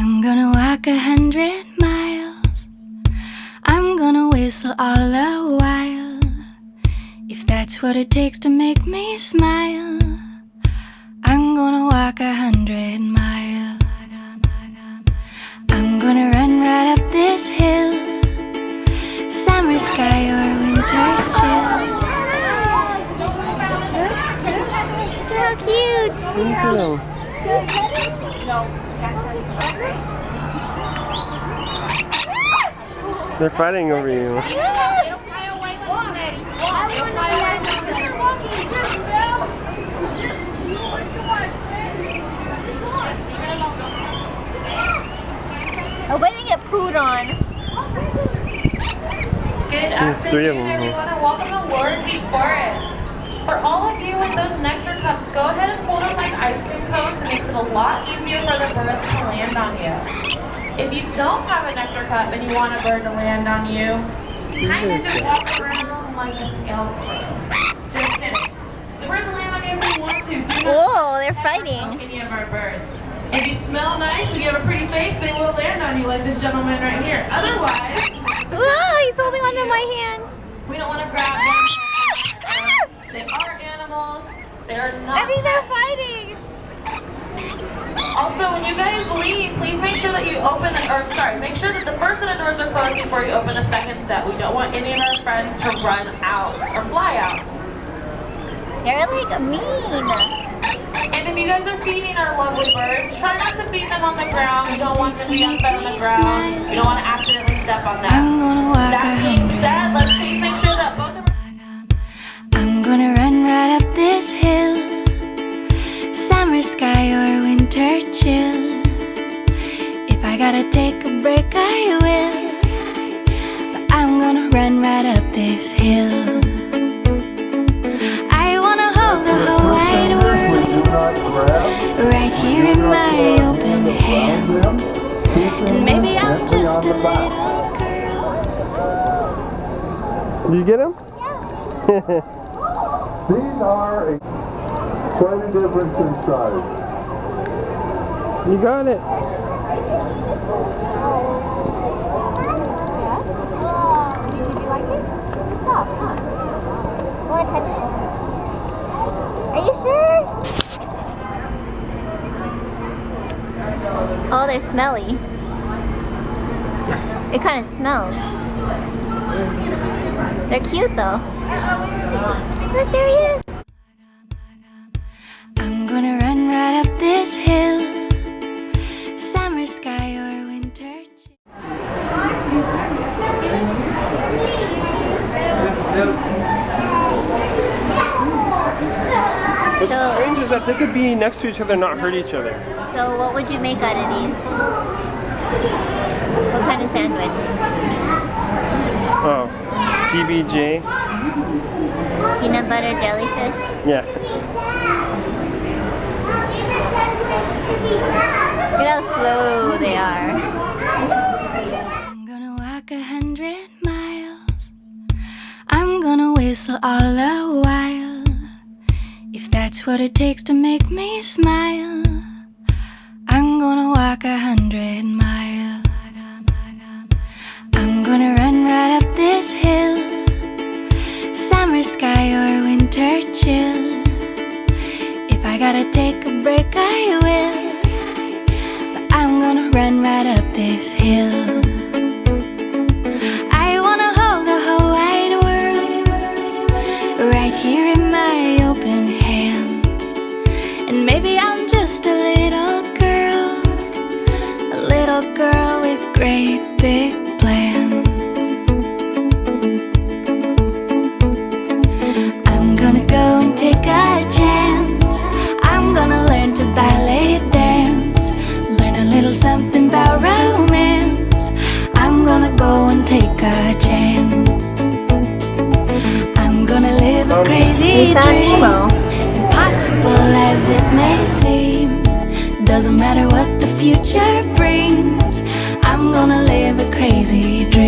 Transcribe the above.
I'm gonna walk 100 miles. I'm gonna whistle all the while. If that's what it takes to make me smile, I'm gonna walk 100 miles. I'm gonna run right up this hill, summer sky or winter chill. How cute! Thank you. They're fighting over you. I'm going to get pooed on. Good afternoon, everyone, and welcome to Lord Forest. For all of you with those nectar cups, go ahead and hold them like ice cream cones. It makes it a lot easier for the birds to land on you. If you don't have a nectar cup and you want a bird to land on you, kind of just walk around like a skeleton. Just kidding. The birds will land on you if you want to. Whoa, they're fighting. Any of our birds. If you smell nice and you have a pretty face, they will land on you like this gentleman right here. Otherwise, Whoa, he's holding onto my hand. we don't want to grab them. They are animals. They are not. I think they're fighting. Also, when you guys leave, please make sure that you open make sure that the first set of doors are closed before you open the second set. We don't want any of our friends to run out or fly out. They're like mean. And if you guys are feeding our lovely birds, try not to feed them on the ground. We don't want them to be unfed on the ground. We don't want to accidentally step on them. I'm gonna walk That being said, let's please make sure that both of I'm gonna run right up this hill, summer sky or winter chill. If I gotta take a break, I will, but I'm gonna run right up this hill. I wanna hold the whole wide world right here in my open hands, and maybe I'm just a little girl. Did you get him? Yeah. These are quite a difference in size. You got it. Did you like it? It's soft, huh? Want to touch it? Are you sure? Oh, they're smelly. It kind of smells. They're cute though. Look, there he is. I'm gonna run right up this hill, summer sky or winter chill. What's strange is that they could be next to each other and not hurt each other. So what would you make out of these? What kind of sandwich? Oh, PBJ. Peanut butter jellyfish? Yeah. Look at how slow they are. I'm gonna walk 100 miles. I'm gonna whistle all the while. If that's what it takes to make me smile, I'm gonna walk 100 miles. I'm gonna run right up this hill, summer sky or winter chill. If I gotta take a break, I will, but I'm gonna run right up this hill. I wanna hold the whole wide world right here in my open hands, and maybe I'm just a little girl with great big plans. I'm gonna go and take a chance. I'm gonna learn to ballet dance, learn a little something about romance. I'm gonna go and take a chance. I'm gonna live a crazy dream, impossible as it may seem. Doesn't matter what the future brings, I'm gonna live a crazy dream.